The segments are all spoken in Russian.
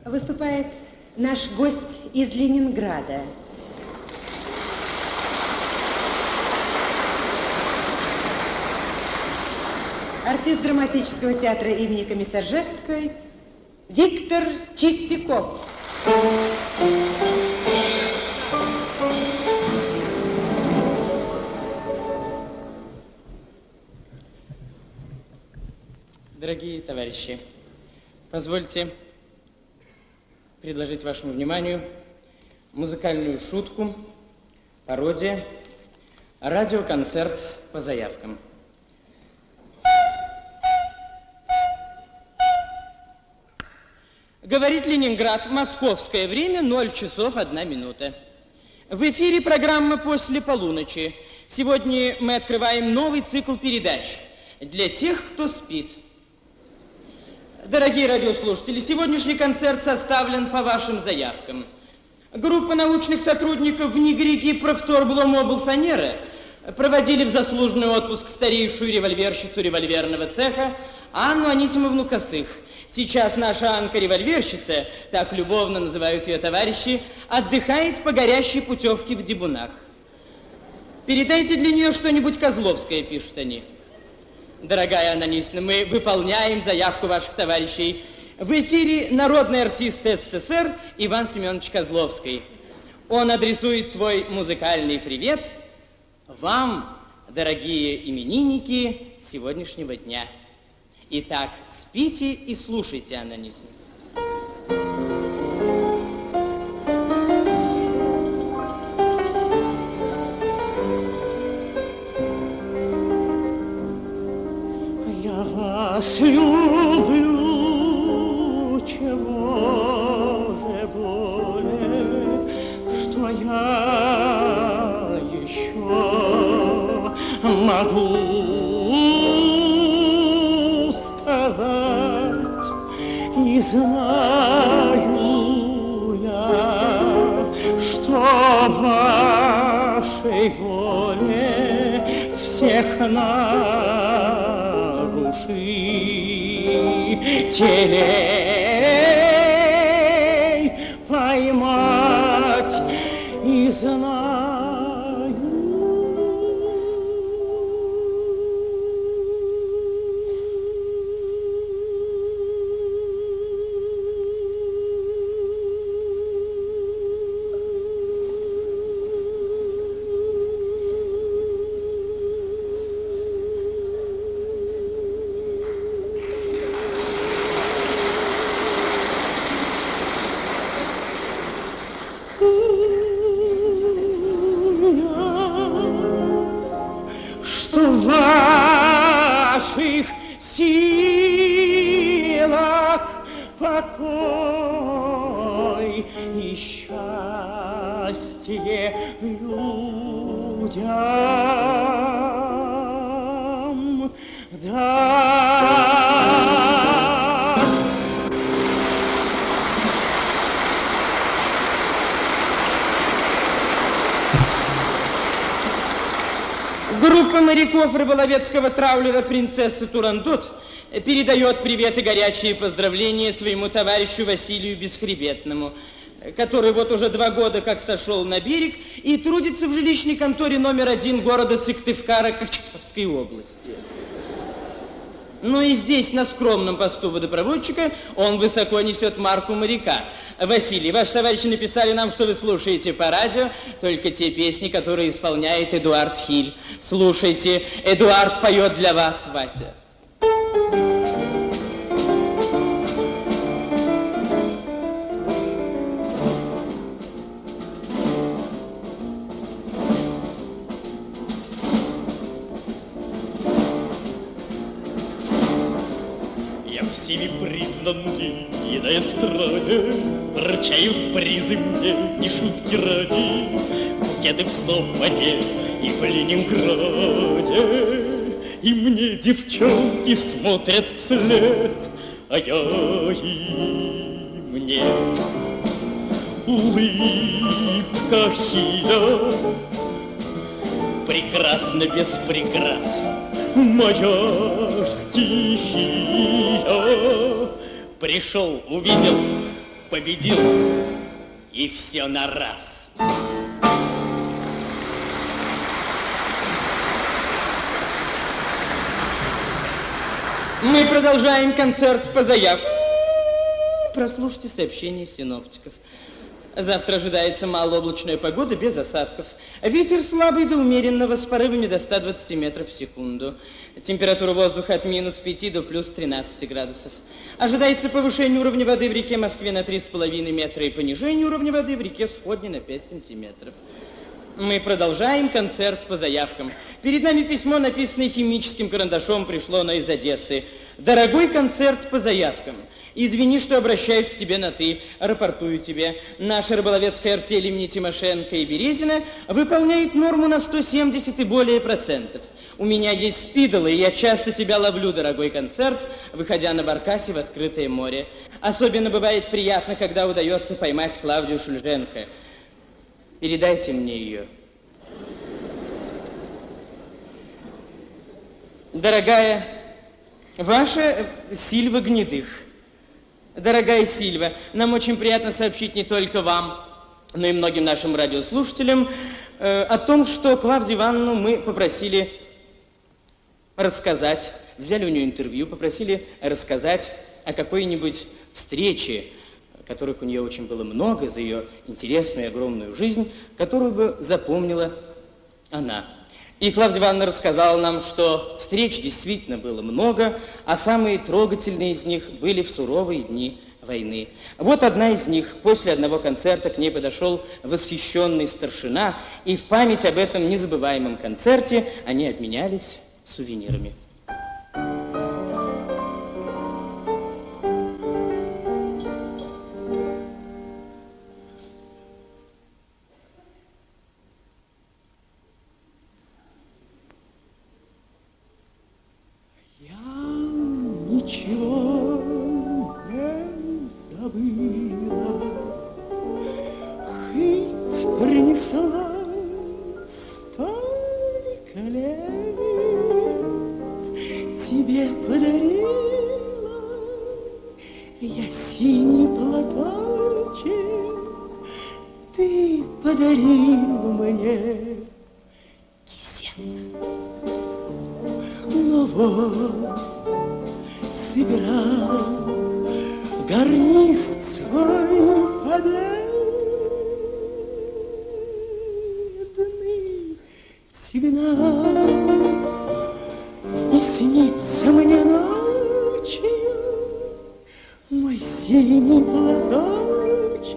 Выступает наш гость из Ленинграда. Артист драматического театра имени Комиссаржевской Виктор Чистяков. Дорогие товарищи, позвольте предложить вашему вниманию музыкальную шутку, пародия, радиоконцерт по заявкам. Говорит Ленинград, московское время, 0 часов 1 минута. В эфире программа «После полуночи». Сегодня мы открываем новый цикл передач для тех, кто спит. Дорогие радиослушатели, сегодняшний концерт составлен по вашим заявкам. Группа научных сотрудников в НИГРИГе «Профторбломоблфанера» проводили в заслуженный отпуск старейшую револьверщицу револьверного цеха Анну Анисимовну Косых. Сейчас наша Анка-револьверщица, так любовно называют ее товарищи, отдыхает по горящей путевке в Дебунах. Передайте для нее что-нибудь козловское, пишут они. Дорогая Анна Анисимовна, мы выполняем заявку ваших товарищей. В эфире народный артист СССР Иван Семенович Козловский. Он адресует свой музыкальный привет вам, дорогие именинники сегодняшнего дня. Итак, спите и слушайте, Анна Анисимовна. Я вас люблю, чего же более, что я еще могу сказать, и знаю я, что вашей воле всех нарушителей поймать и знаю. В ваших силах покой и счастье людям дать. Группа моряков рыболовецкого траулера «Принцесса Турандот» передает привет и горячие поздравления своему товарищу Василию Бесхребетному, который вот уже 2 года как сошел на берег и трудится в жилищной конторе номер 1 города Сыктывкара Качковской области. Ну и здесь, на скромном посту водопроводчика, он высоко несет марку моряка. Василий, ваши товарищи написали нам, что вы слушаете по радио только те песни, которые исполняет Эдуард Хиль. Слушайте, Эдуард поет для вас, Вася. Всеми признанный и на эстраде вручают призы мне не шутки ради, букеты в Сопоте и в Ленинграде. И мне девчонки смотрят вслед, а я им нет. Улыбка Хиля прекрасна без прикрас, моя стихия. Пришел, увидел, победил, и все на раз. Мы продолжаем концерт по заявке. Прослушайте сообщение синоптиков. Завтра ожидается малооблачная погода без осадков. Ветер слабый до умеренного с порывами до 120 метров в секунду. Температура воздуха от -5 до +13 градусов. Ожидается повышение уровня воды в реке Москве на 3,5 метра и понижение уровня воды в реке Сходне на 5 сантиметров. Мы продолжаем концерт по заявкам. Перед нами письмо, написанное химическим карандашом, пришло оно из Одессы. Дорогой концерт по заявкам. Извини, что обращаюсь к тебе на «ты». Рапортую тебе. Наша рыболовецкая артель имени Тимошенко и Березина выполняет норму на 170 и более процентов. У меня есть спидолы, и я часто тебя ловлю, дорогой концерт, выходя на баркасе в открытое море. Особенно бывает приятно, когда удается поймать Клавдию Шульженко. Передайте мне ее. Дорогая ваша Сильва Гнедых. Дорогая Сильва, нам очень приятно сообщить не только вам, но и многим нашим радиослушателям о том, что Клавдию Ивановну мы попросили рассказать, взяли у нее интервью, попросили рассказать о какой-нибудь встрече, которых у нее очень было много за ее интересную и огромную жизнь, которую бы запомнила она. И Клавдия Ивановна рассказала нам, что встреч действительно было много, а самые трогательные из них были в суровые дни войны. Вот одна из них. После одного концерта к ней подошел восхищенный старшина, и в память об этом незабываемом концерте они обменялись сувенирами. Ничего не забыла, хоть принесла столько лет, тебе подарила я синий платочек, ты подарил мне кисет. Но вот сыграл гарнист свой победный, сигнал, и снится мне ночью мой синий платочек,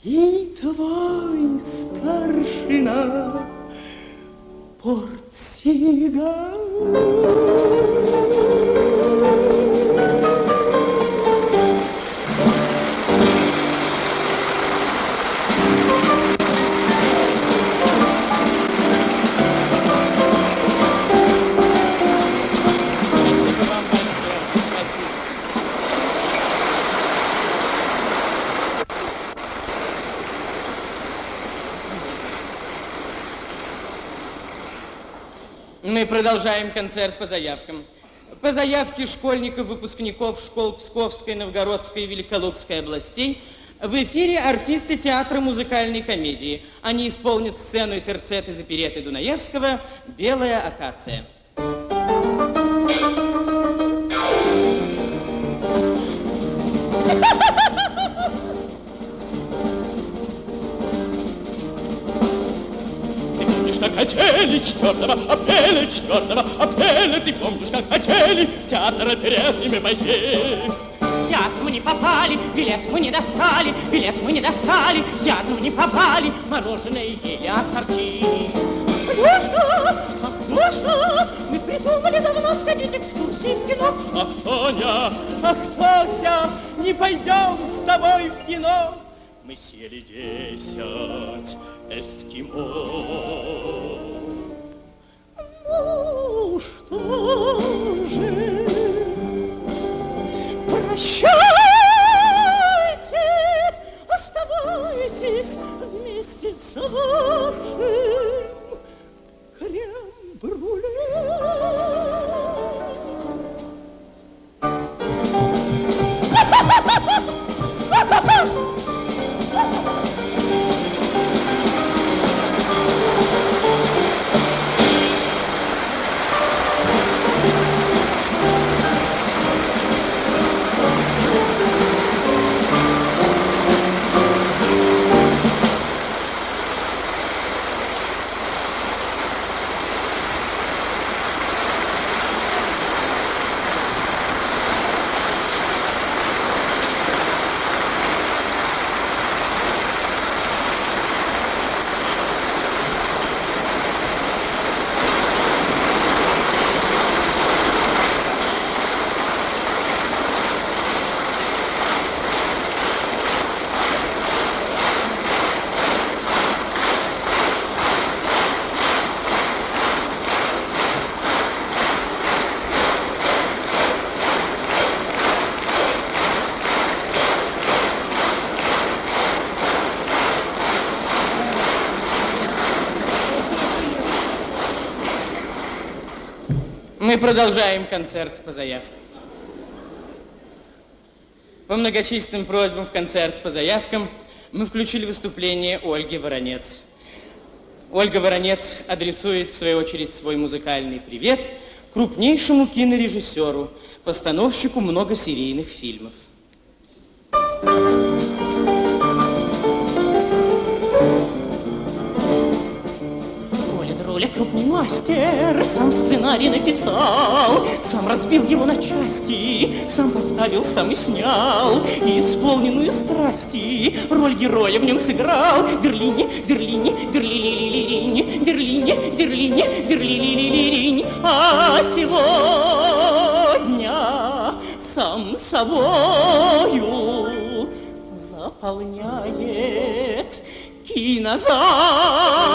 и твой старшина портсигар. Мы продолжаем концерт по заявкам. По заявке школьников, выпускников школ Псковской, Новгородской и Великолукской областей в эфире артисты театра музыкальной комедии. Они исполнят сцену и терцет из оперетты Дунаевского «Белая акация». Как хотели 4 апреля, 4 апреля, ты помнишь, как хотели в театр оперетными пойти? В театр мы не попали, билет мы не достали, билет мы не достали, в театр мы не попали, мороженое ели ассорти. Алёшка, мы придумали давно сходить экскурсии в кино. Ах, Тоня, Ах, Тося, не пойдем с тобой в кино. мы съели 10 эскимо. Ну что же, прощайте, оставайтесь вместе с вашим крем-брюле. Мы продолжаем концерт по заявкам. По многочисленным просьбам в концерт по заявкам мы включили выступление Ольги Воронец. Ольга Воронец адресует, в свою очередь, свой музыкальный привет крупнейшему кинорежиссеру, постановщику многосерийных фильмов. Коля крупный мастер, сам сценарий написал, сам разбил его на части, сам поставил, сам и снял, и исполненную страсти роль героя в нем сыграл. Дерлини, дерлини, дерлили-ли-ли-линь, дерлини, дерлини, дерлили-ли-ли-линь. А сегодня сам собою заполняет кинозал.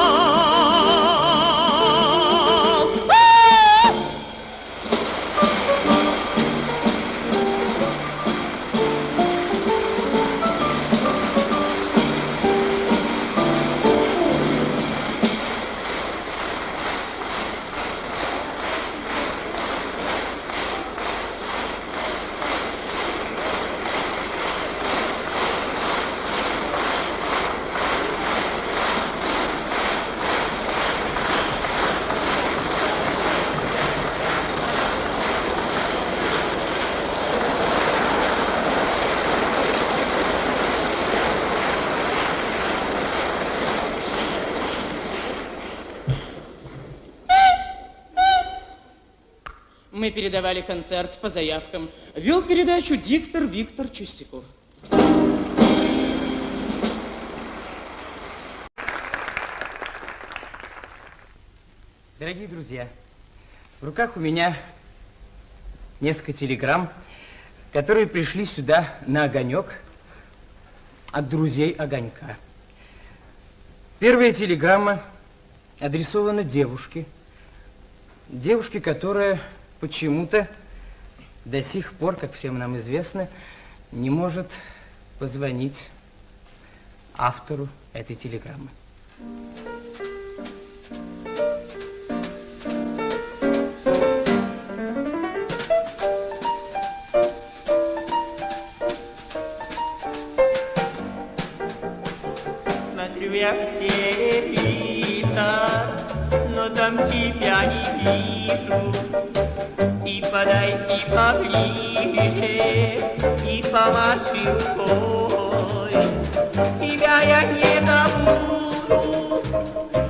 Мы передавали концерт по заявкам. Вел передачу диктор Виктор Чистяков. Дорогие друзья, в руках у меня несколько телеграмм, которые пришли сюда на огонек от друзей огонька. Первая телеграмма адресована девушке. Девушке, которая почему-то до сих пор, как всем нам известно, не может позвонить автору этой телеграммы. Смотрю я в телевизор, но там тебя не вижу. И подойти поближе, и помаши рукой. Тебя я не забуду,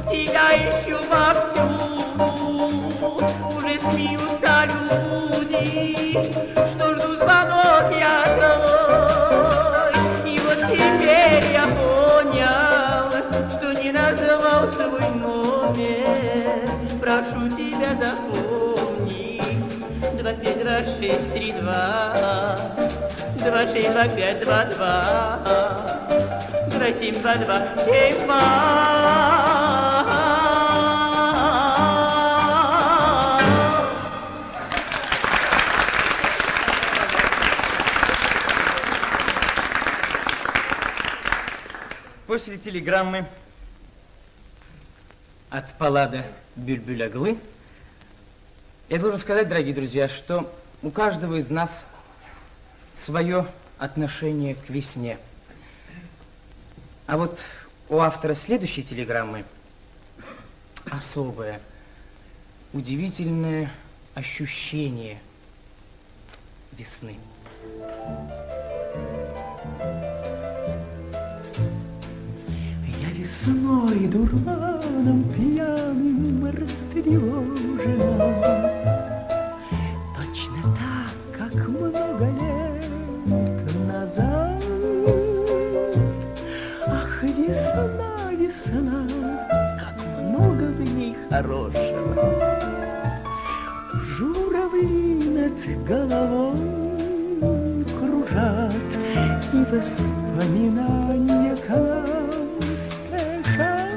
тебя ищу повсюду. Уже смеются люди, что жду звонок я твой. И вот теперь я понял, что не называл свой номер. Прошу тебя, запомни. 25, 26, 32, 26, 25, 22, 27, 22, 72. После телеграммы от Паллада Бюльбюль-Аглы я должен сказать, дорогие друзья, что у каждого из нас свое отношение к весне. А вот у автора следующей телеграммы особое, удивительное ощущение весны. Я весной дурманом пьяным растревожена. Точно так, как много лет назад. Ах, весна, весна, как много в ней хорошего. Журавли над головой кружат, и воспоминания к нам спешат.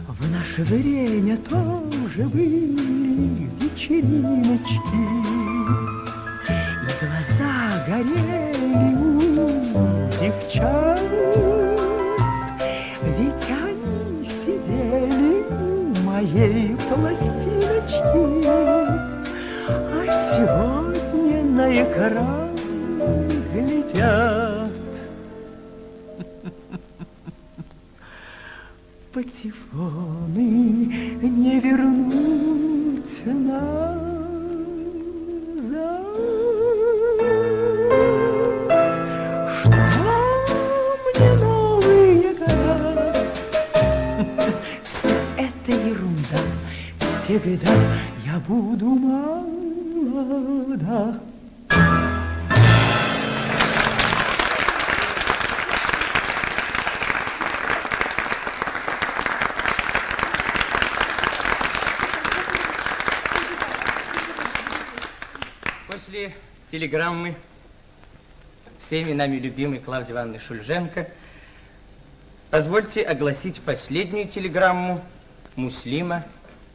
В наше время тоже были вечериночки, и глаза горели у девчат, ведь они сидели белые пластиночки, а сегодня на экран глядят патефоны, не вернуть назад. Что мне новые города? Все это ерунда, всегда я буду молода. После телеграммы всеми нами любимой Клавдии Ивановны Шульженко позвольте огласить последнюю телеграмму Муслима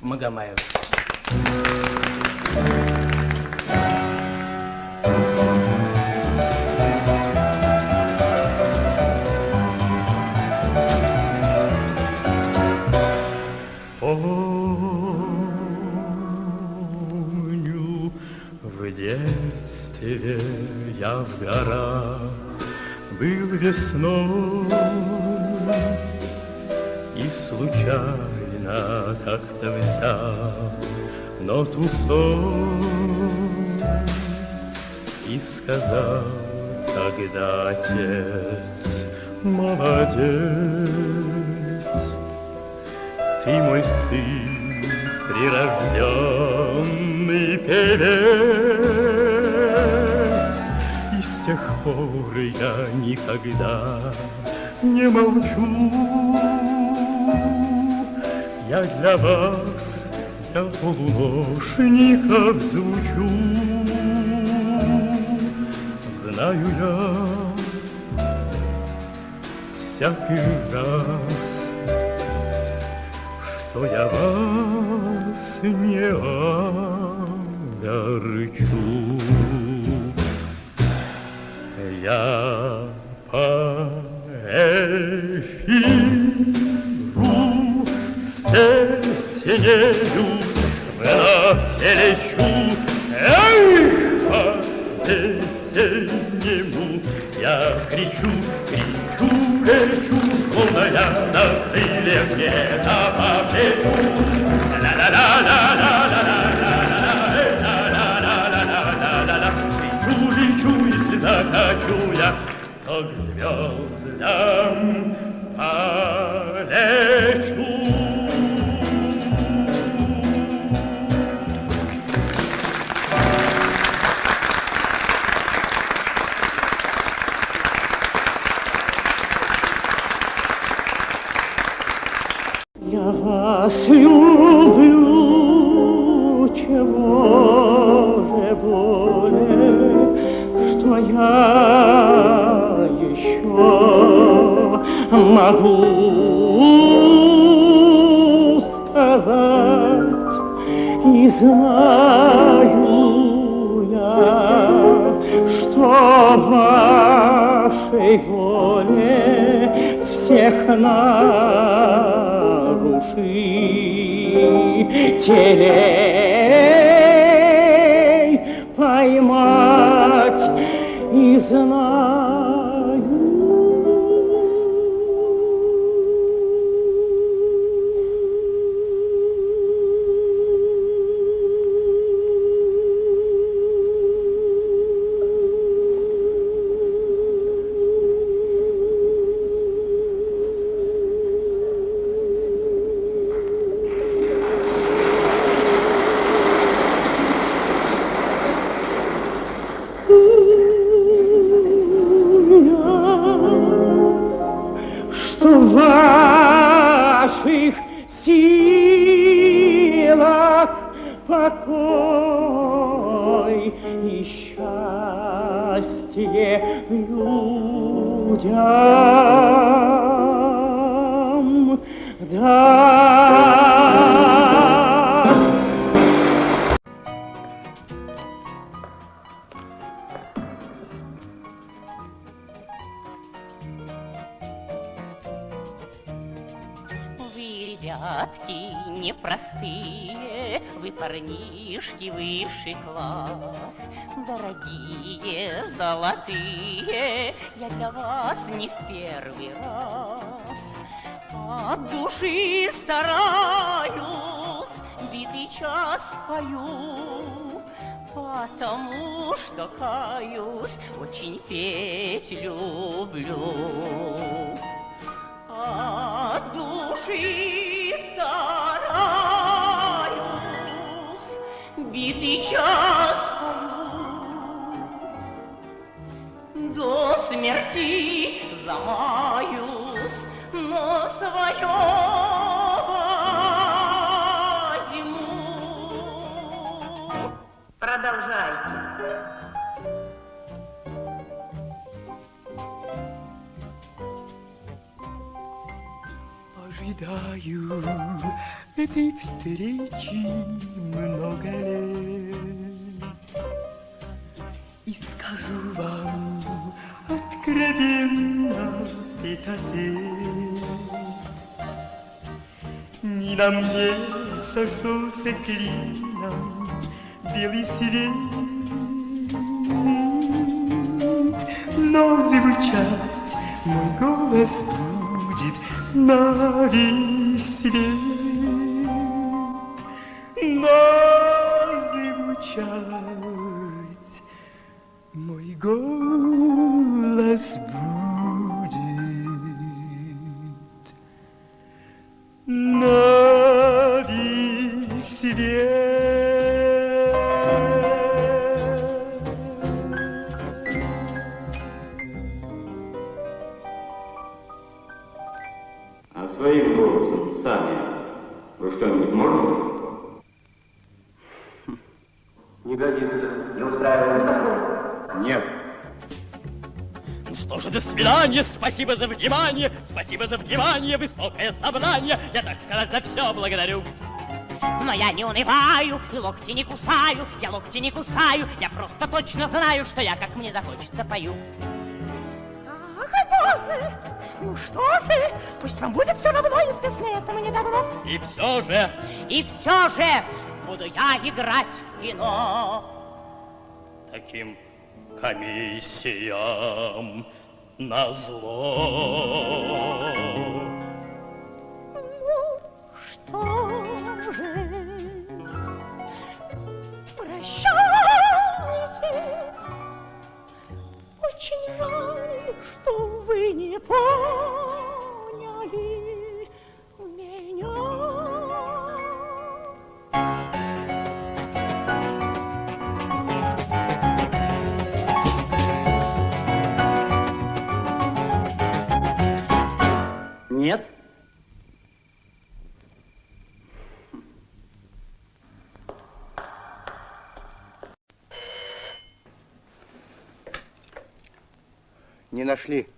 Магомаева. Помню, в детстве я в горах был весной, и случайно как-то взял ноту соль и сказал тогда отец: молодец, ты мой сын, прирожденный певец, и с тех пор я никогда не молчу. Я для вас, для полуношников звучу. Знаю я всякий раз, что я вас не огорчу. Я по эфиру с песнею вновь лечу. Эх, по весеннему я кричу, кричу, лечу, словно я на крыльях где-то по плечу. Ла-ла-ла-ла-ла-ла-ла-ла-ла-ла-ла-ла-ла-ла-ла-ла-ла. Кричу, лечу, если захочу я, то к звездам полечу. Я вас люблю, чего же более, что я еще могу сказать, и знаю я, что вашей воле всех нарушителей поймать и знаю. Что в ваших силах покой и счастье людям дать. Вы, ребятки, не про простые, вы парнишки высший класс. Дорогие, золотые, я для вас не в первый раз. От души стараюсь, битый час пою, потому что, каюсь, очень петь люблю. От души стараюсь, битый час пою, до смерти замаюсь, но свое возьму. Продолжайте. Ожидаю этой встречи много лет. И скажу вам откровенно тет-а-тет. Не на мне сошелся клином белый свет, но звучать мой голос будет на весь свет. Но звучать мой голос будет на весь свет. А своим голосом сами вы что-нибудь можете? Не годится. Не устраивает такое? Нет. Ну что же, до свидания, спасибо за внимание, высокое собрание, я, так сказать, за все благодарю. Но я не унываю и локти не кусаю, я локти не кусаю, я просто точно знаю, что я, как мне захочется, пою. Ах, Боже, ну что же, пусть вам будет все равно, известно этому недавно. И все же Буду я играть в кино. таким комиссиям назло. Ну, что же, прощайте. Очень жаль, что вы не поняли меня. Нет? Не нашли.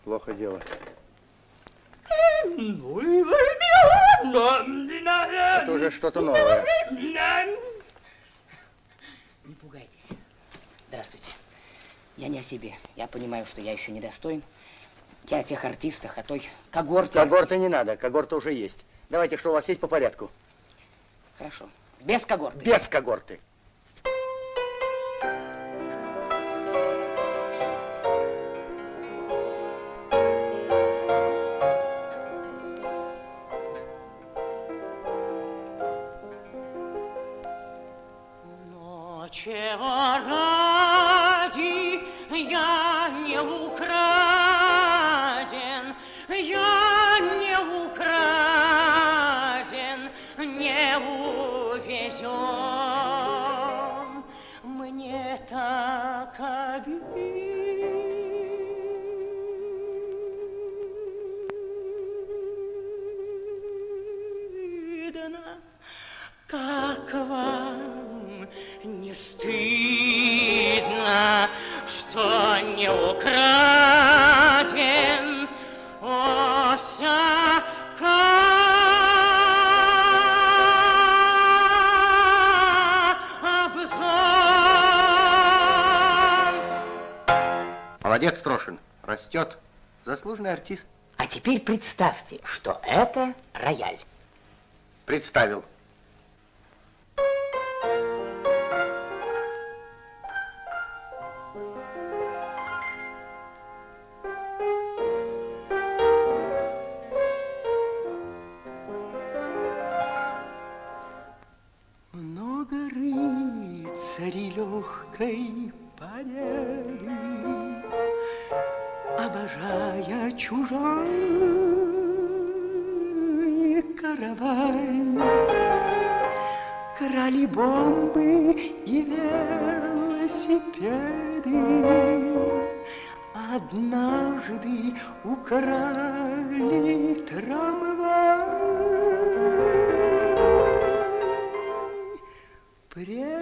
Плохо дело. Это уже что-то новое. Не пугайтесь. Здравствуйте. Я не о себе. Я понимаю, что я еще недостоин. Я о тех артистах, о той когорте. Когорты не надо, когорта уже есть. Давайте, что у вас есть по порядку. Хорошо. Без когорты. Без когорты. Но чего ради я не украден, я не украден, не увезен. Мне так обидно, как вам не стыдно, что не украден Молодец, Трошин. Растет. Заслуженный артист. А теперь представьте, что это рояль. Представил. Много рыцарей легкой победы, обожая чужой каравай, крали бомбы и велосипеды, однажды украли трамвай. Презирая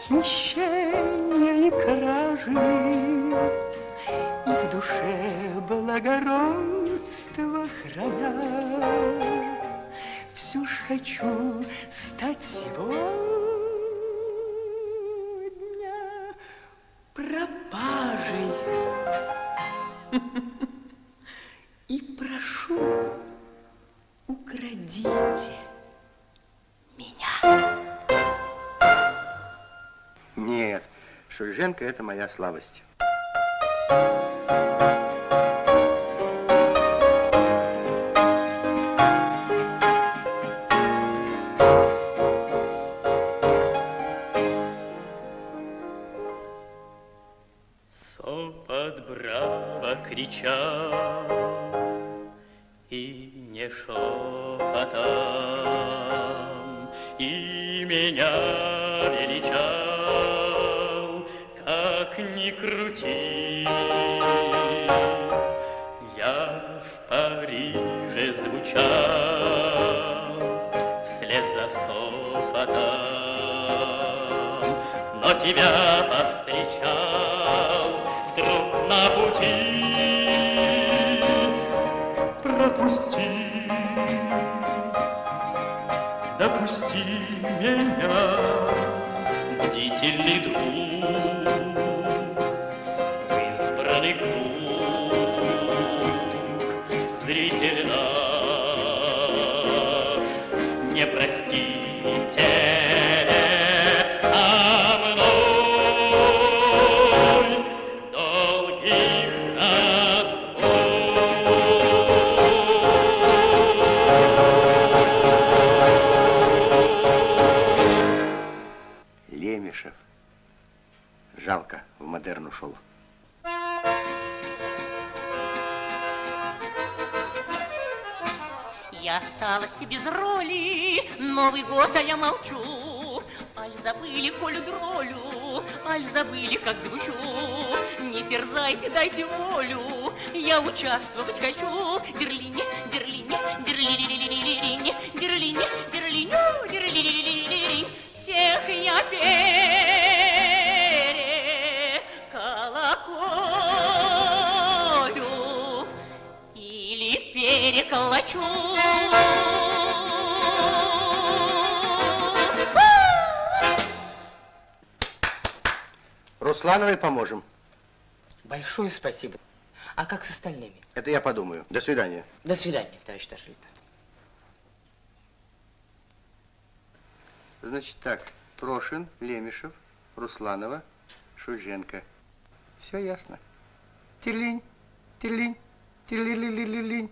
хищения и кражи, и в душе благородство храня, все ж хочу стать сегодня пропажей. И прошу, украдите меня. Нет, Шульженко — это моя слабость. Сопот браво кричал, и не шепотом, и меня величал, как ни крути. Я в Париже звучал вслед за сопотом, но тебя повстречал вдруг на пути. Пропусти, допусти меня, Бдительный друг, в избранный круг, зритель наш, не простите со мной долгих Лемешев. Жалко, в модерн ушел. Я осталась без роли, Новый год, а я молчу. Аль забыли Колю дролю, аль забыли, как звучу. Не терзайте, дайте волю, я участвовать хочу. Дерлине, дерлине, дерлине, дерлине, дерлине, дерлине, всех я переколоколю или переколочу. Руслановой поможем. Большое спасибо. А как с остальными? Это я подумаю. До свидания. До свидания, товарищ старший-лейтенант. Значит так, Трошин, Лемешев, Русланова, Шульженко. Все ясно. Терлинь, терлинь, терлилилилилинь.